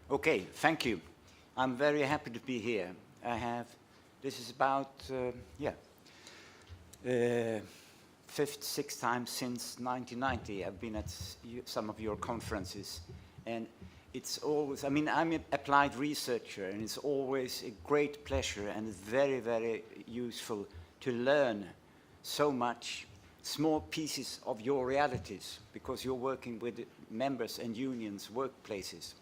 Okay, thank you. I'm very happy to be here. This is about, fifth, sixth time since 1990. I've been at some of your conferences, and it's always, I mean, I'm an applied researcher, and it's always a great pleasure and very, very useful to learn so much small pieces of your realities, because you're working with members and unions, workplaces.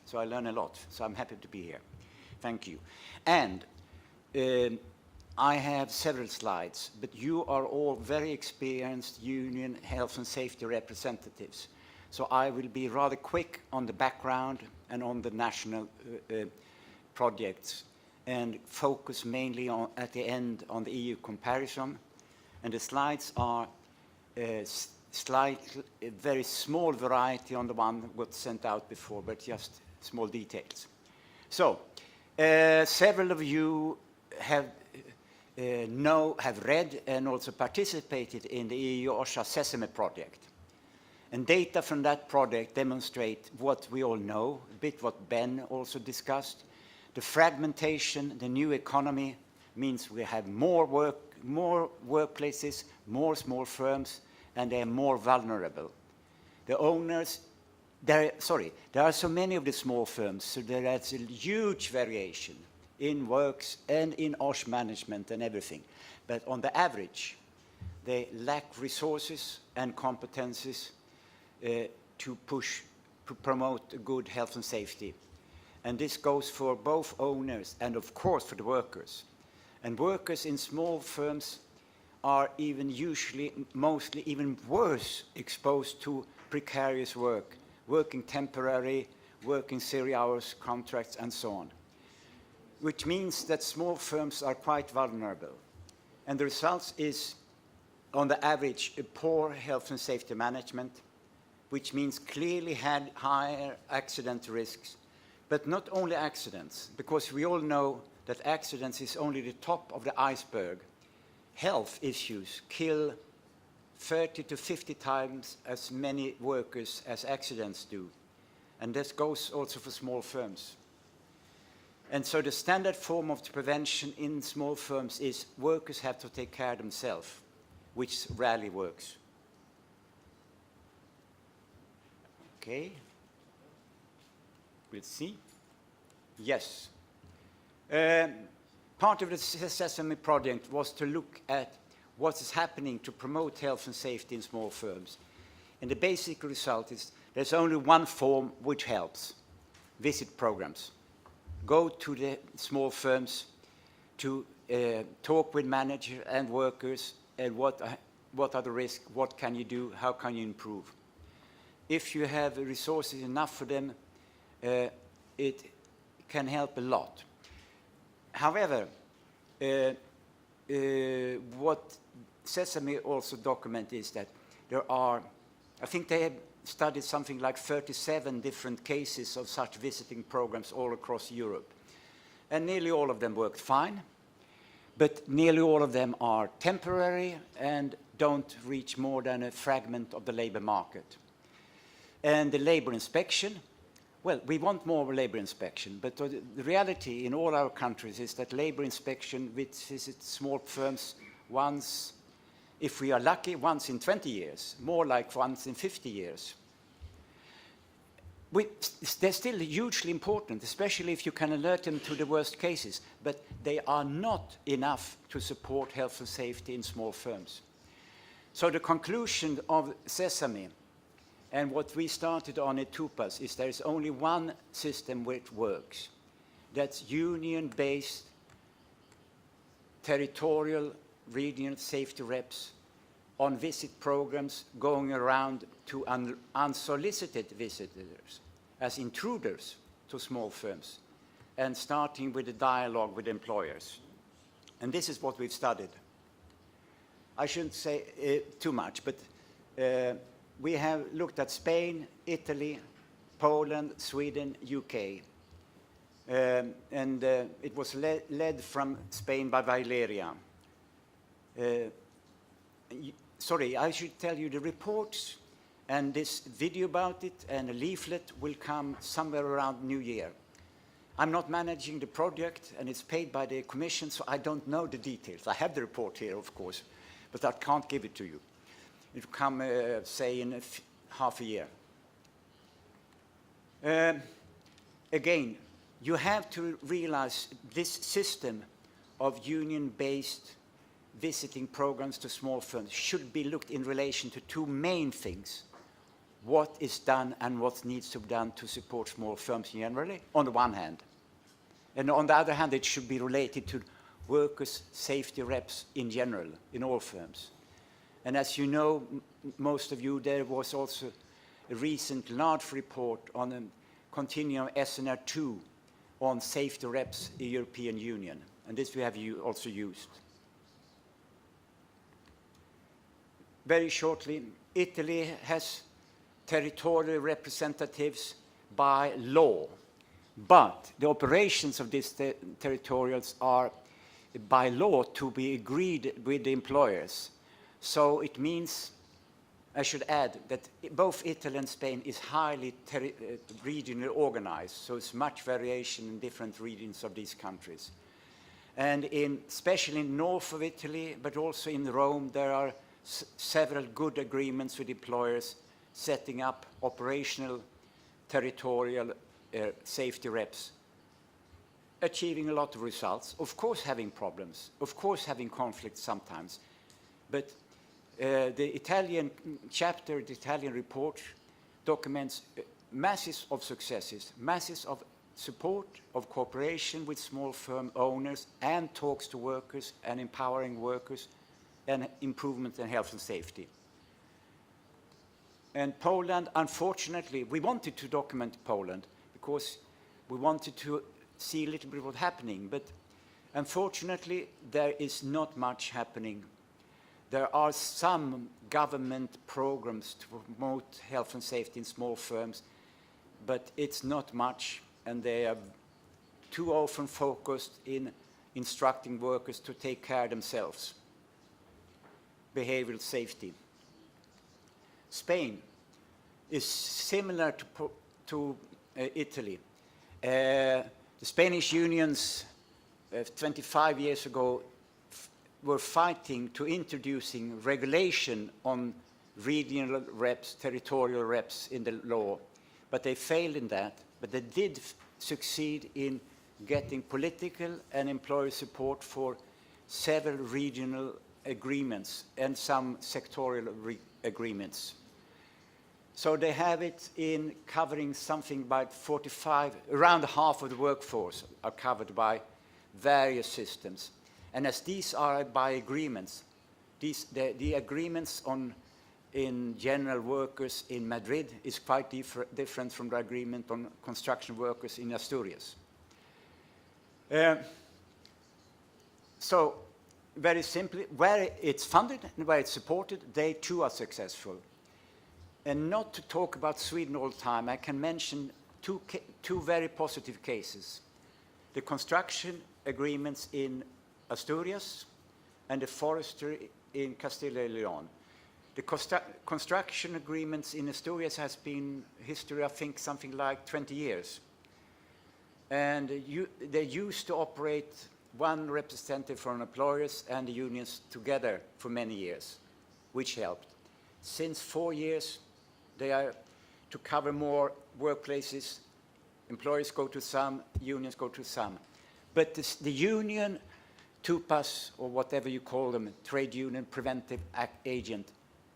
So I learn a lot, so I'm happy to be here. Thank you. And I have several slides, but you are all very experienced union health and safety representatives. So I will be rather quick on the background and on the national projects, and focus mainly on, at the end, on the EU comparison. And the slides are slightly, a very small variety on the one that was sent out before, but just small details. So, several of you have read and also participated in the EU OSHA Sesame project. And data from that project demonstrate what we all know, a bit what Ben also discussed. The fragmentation, the new economy, means we have more workplaces, more small firms, and they are more vulnerable. The owners, there are so many of the small firms, so there is a huge variation in works and in OSH management and everything. But on the average, they lack resources and competences to promote good health and safety. And this goes for both owners and, of course, for the workers. And workers in small firms are mostly even worse exposed to precarious work, working temporary, working 0 hours contracts, and so on. Which means that small firms are quite vulnerable. And the result is, on the average, a poor health and safety management, which means clearly had higher accident risks. But not only accidents, because we all know that accidents is only the top of the iceberg. Health issues kill 30 to 50 times as many workers as accidents do. And this goes also for small firms. And so the standard form of the prevention in small firms is workers have to take care of themselves, which rarely works. Okay. We'll see. Yes. Part of the Sesame project was to look at what is happening to promote health and safety in small firms. And the basic result is there's only one form which helps: visit programs. Go to the small firms to talk with managers and workers, and what are the risks, what can you do, how can you improve. If you have resources enough for them, it can help a lot. However, what Sesame also documents is that there are, I think they have studied something like 37 different cases of such visiting programs all across Europe. And nearly all of them worked fine, but nearly all of them are temporary and don't reach more than a fragment of the labor market. And the labor inspection, well, we want more labor inspection, but the reality in all our countries is that labor inspection visits small firms once, if we are lucky, once in 20 years, more like once in 50 years. They're still hugely important, especially if you can alert them to the worst cases, but they are not enough to support health and safety in small firms. So the conclusion of Sesame and what we started on at TUPAs is there is only one system which works. That's union-based, territorial, regional safety reps on visit programs going around to unsolicited visitors as intruders to small firms, and starting with a dialogue with employers. And this is what we've studied. I shouldn't say too much, but we have looked at Spain, Italy, Poland, Sweden, UK. It was led from Spain by Valeria. Sorry, I should tell you the reports And this video about it and a leaflet will come somewhere around New Year. I'm not managing the project, and it's paid by the Commission, so I don't know the details. I have the report here, of course, but I can't give it to you. It will come, say, in half a year. Again, you have to realize this system of union-based visiting programs to small firms should be looked in relation to two main things: what is done and what needs to be done to support small firms generally, on the one hand. And on the other hand, it should be related to workers' safety reps in general, in all firms. And as you know, most of you, there was also a recent large report on a continuum SNR2 on safety reps in the European Union. And this we have also used. Very shortly, Italy has territorial representatives by law, but the operations of these territorials are by law to be agreed with the employers. So it means, I should add, that both Italy and Spain is highly regionally organized, so it's much variation in different regions of these countries. And especially in north of Italy, but also in Rome, there are several good agreements with employers setting up operational territorial safety reps, achieving a lot of results, of course having problems, of course having conflicts sometimes, but the Italian chapter, the Italian report, documents masses of successes, masses of support, of cooperation with small firm owners, and talks to workers and empowering workers, and improvement in health and safety. And Poland, unfortunately, we wanted to document Poland because we wanted to see a little bit of what's happening, but unfortunately, there is not much happening. There are some government programs to promote health and safety in small firms, but it's not much, and they are too often focused in instructing workers to take care of themselves. Behavioral safety. Spain is similar to Italy. The Spanish unions 25 years ago were fighting to introducing regulation on regional reps, territorial reps in the law, but they failed in that. But they did succeed in getting political and employer support for several regional agreements and some sectorial agreements. So they have it in covering something about 45, around half of the workforce are covered by various systems. And as these are by agreements, the agreements in general workers in Madrid is quite different from the agreement on construction workers in Asturias. So very simply, where it's funded and where it's supported, they too are successful. And not to talk about Sweden all the time, I can mention two very positive cases. The construction agreements in Asturias and the forestry in Castilla y León. The construction agreements in Asturias has been history, I think, something like 20 years. And they used to operate one representative from employers and the unions together for many years, which helped. Since 4 years, they are to cover more workplaces. Employers go to some, unions go to some. But the union, TUPAs, or whatever you call them, trade union preventive agent,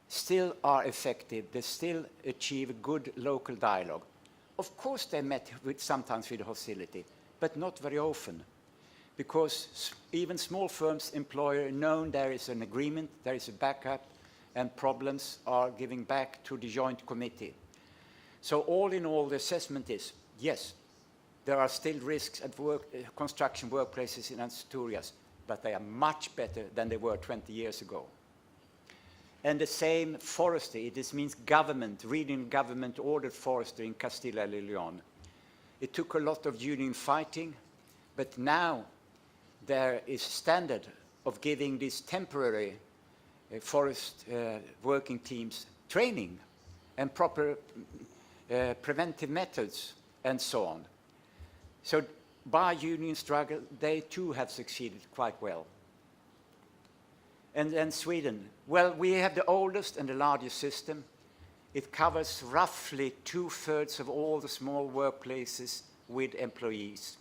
still are effective. They still achieve a good local dialogue. Of course, they met sometimes with hostility, but not very often, because even small firms employer know there is an agreement, there is a backup, and problems are giving back to the joint committee. So all in all, the assessment is, yes, there are still risks at construction workplaces in Asturias, but they are much better than they were 20 years ago. And the same forestry, this means government, regional government ordered forestry in Castilla y León. It took a lot of union fighting, but now there is standard of giving these temporary forest working teams training. and proper preventive methods, and so on. So by union struggle, they too have succeeded quite well. And then Sweden. Well, we have the oldest and the largest system. It covers roughly 2/3 of all the small workplaces with employees.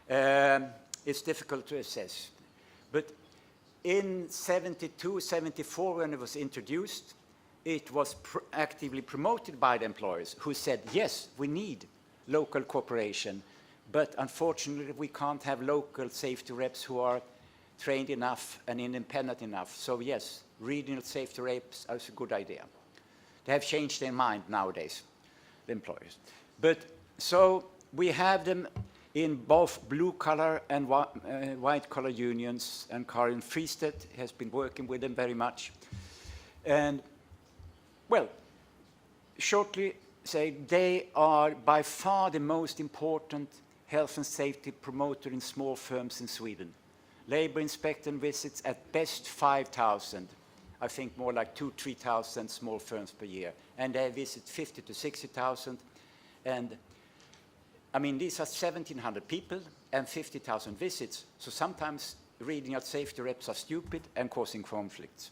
It's difficult to assess. But in 72, 74, when it was introduced, it was actively promoted by the employers who said, yes, we need local cooperation, but unfortunately we can't have local safety reps who are trained enough and independent enough. So yes, regional safety reps is a good idea. They have changed their mind nowadays, the employers. But so we have them in both blue-collar and white-collar unions, and Karin Fristedt has been working with them very much. And, well, shortly say, they are by far the most important health and safety promoter in small firms in Sweden. Labor inspector visits at best 5,000. I think more like 2,000 to 3,000 small firms per year. And they visit 50,000 to 60,000. And I mean, these are 1,700 people and 50,000 visits. So sometimes regional safety reps are stupid and causing conflicts.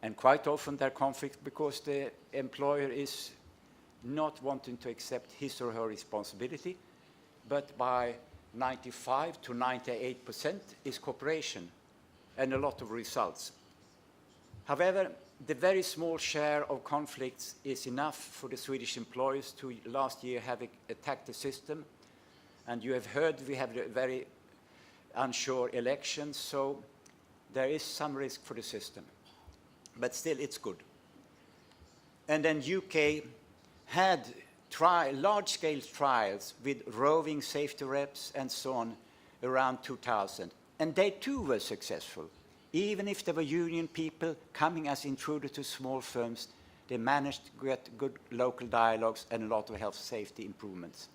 And quite often they're conflicts because the employer is not wanting to accept his or her responsibility, but by 95 to 98% is cooperation and a lot of results. However, the very small share of conflicts is enough for the Swedish employers to last year have attacked the system. And you have heard we have a very unsure elections, so there is some risk for the system. But still, it's good. And then UK had large-scale trials with roving safety reps and so on around 2000. And they too were successful. Even if there were union people coming as intruders to small firms, they managed to get good local dialogues and a lot of health safety improvements.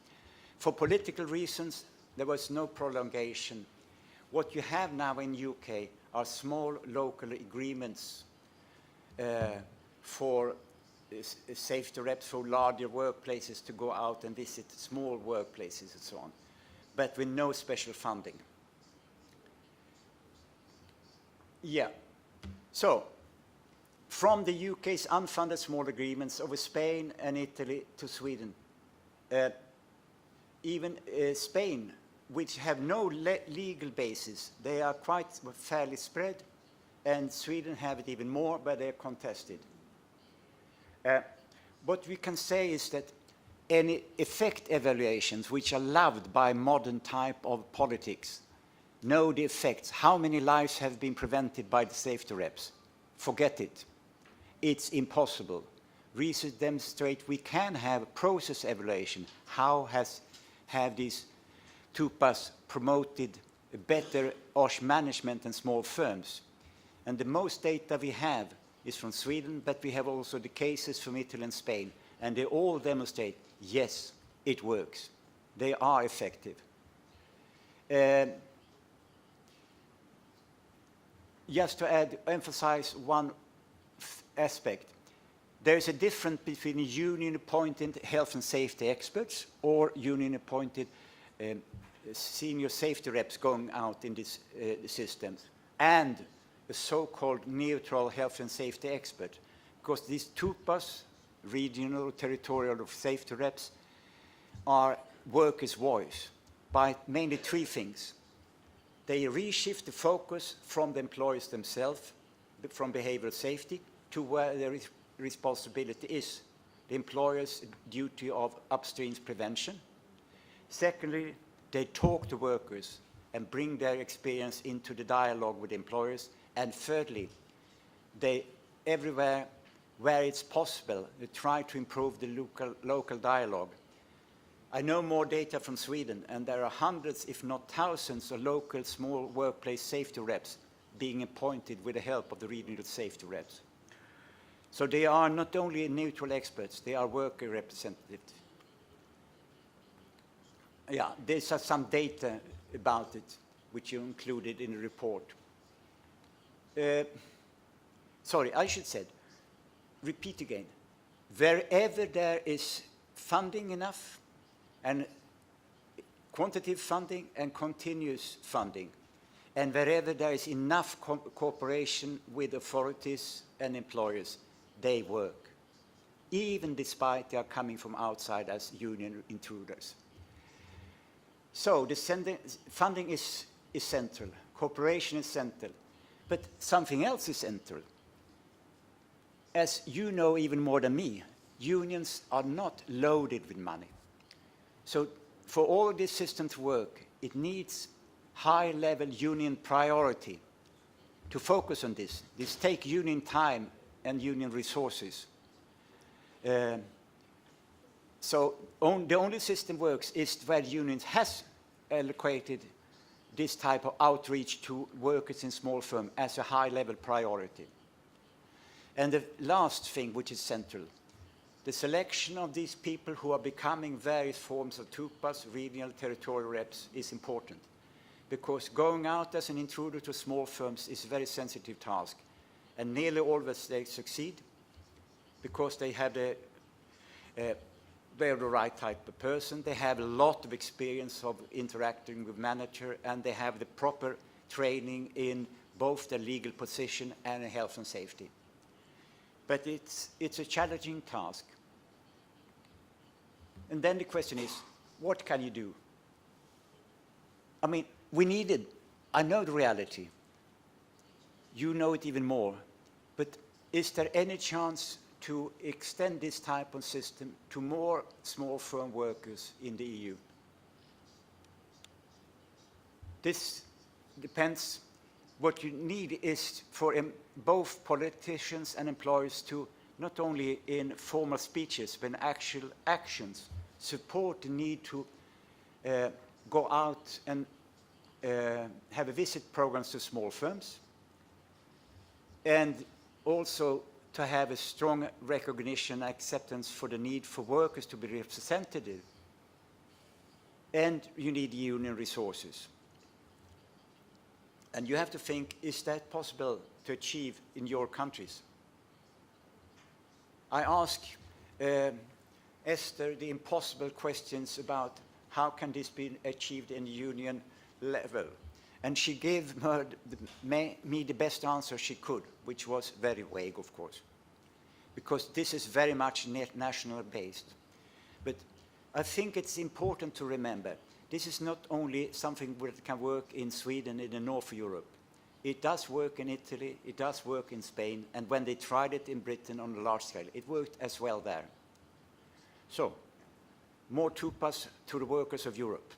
For political reasons, there was no prolongation. What you have now in UK are small local agreements for safety reps for larger workplaces to go out and visit small workplaces and so on, but with no special funding. Yeah. So, from the UK's unfunded small agreements over Spain and Italy to Sweden, even Spain, which have no legal basis, they are quite fairly spread, and Sweden have it even more, but they're contested. What we can say is that any effect evaluations, which are loved by modern type of politics, know the effects. How many lives have been prevented by the safety reps? Forget it. It's impossible. Research demonstrates we can have a process evaluation. How have these TUPAs promoted a better OSH management in small firms? And the most data we have is from Sweden, but we have also the cases from Italy and Spain, and they all demonstrate, yes, it works. They are effective. Just to emphasize one aspect, there is a difference between union-appointed health and safety experts or union-appointed senior safety reps going out in these systems and a so-called neutral health and safety expert, because these TUPAs, regional territorial safety reps, are workers' voice by mainly three things. They reshift the focus from the employers themselves, from behavioral safety, to where their responsibility is, the employer's duty of upstream prevention. Secondly, they talk to workers and bring their experience into the dialogue with employers. And thirdly, they, everywhere where it's possible, they try to improve the local dialogue. I know more data from Sweden, and there are hundreds, if not thousands, of local small workplace safety reps being appointed with the help of the regional safety reps. So they are not only neutral experts, they are worker representatives. Yeah, these are some data about it, which you included in the report. Sorry, I should say, repeat again. Wherever there is funding enough, and quantitative funding and continuous funding, and wherever there is enough cooperation with authorities and employers, they work, even despite they are coming from outside as union intruders. So the funding is central, cooperation is central, but something else is central. As you know even more than me, unions are not loaded with money. So for all this system to work, it needs high-level union priority to focus on this. This takes union time and union resources. So the only system works is where unions has allocated this type of outreach to workers in small firms as a high-level priority. And the last thing, which is central, the selection of these people who are becoming various forms of TUPAs, regional territorial reps, is important. Because going out as an intruder to small firms is a very sensitive task. And nearly always they succeed because they have the right type of person. They have a lot of experience of interacting with manager, and they have the proper training in both the legal position and health and safety. But it's a challenging task. And then the question is, what can you do? I mean, we need it. I know the reality. You know it even more. But is there any chance to extend this type of system to more small firm workers in the EU? This depends. What you need is for both politicians and employers to, not only in formal speeches, but in actual actions, support the need to go out and have a visit programs to small firms, and also to have a strong recognition and acceptance for the need for workers to be represented. And you need union resources. And you have to think, is that possible to achieve in your countries? I ask Esther the impossible questions about how can this be achieved in the union level. And she gave me the best answer she could, which was very vague, of course, because this is very much national based. But I think it's important to remember, this is not only something that can work in Sweden, in the north of Europe. It does work in Italy, it does work in Spain, and when they tried it in Britain on a large scale, it worked as well there. So, more TUPAs to the workers of Europe.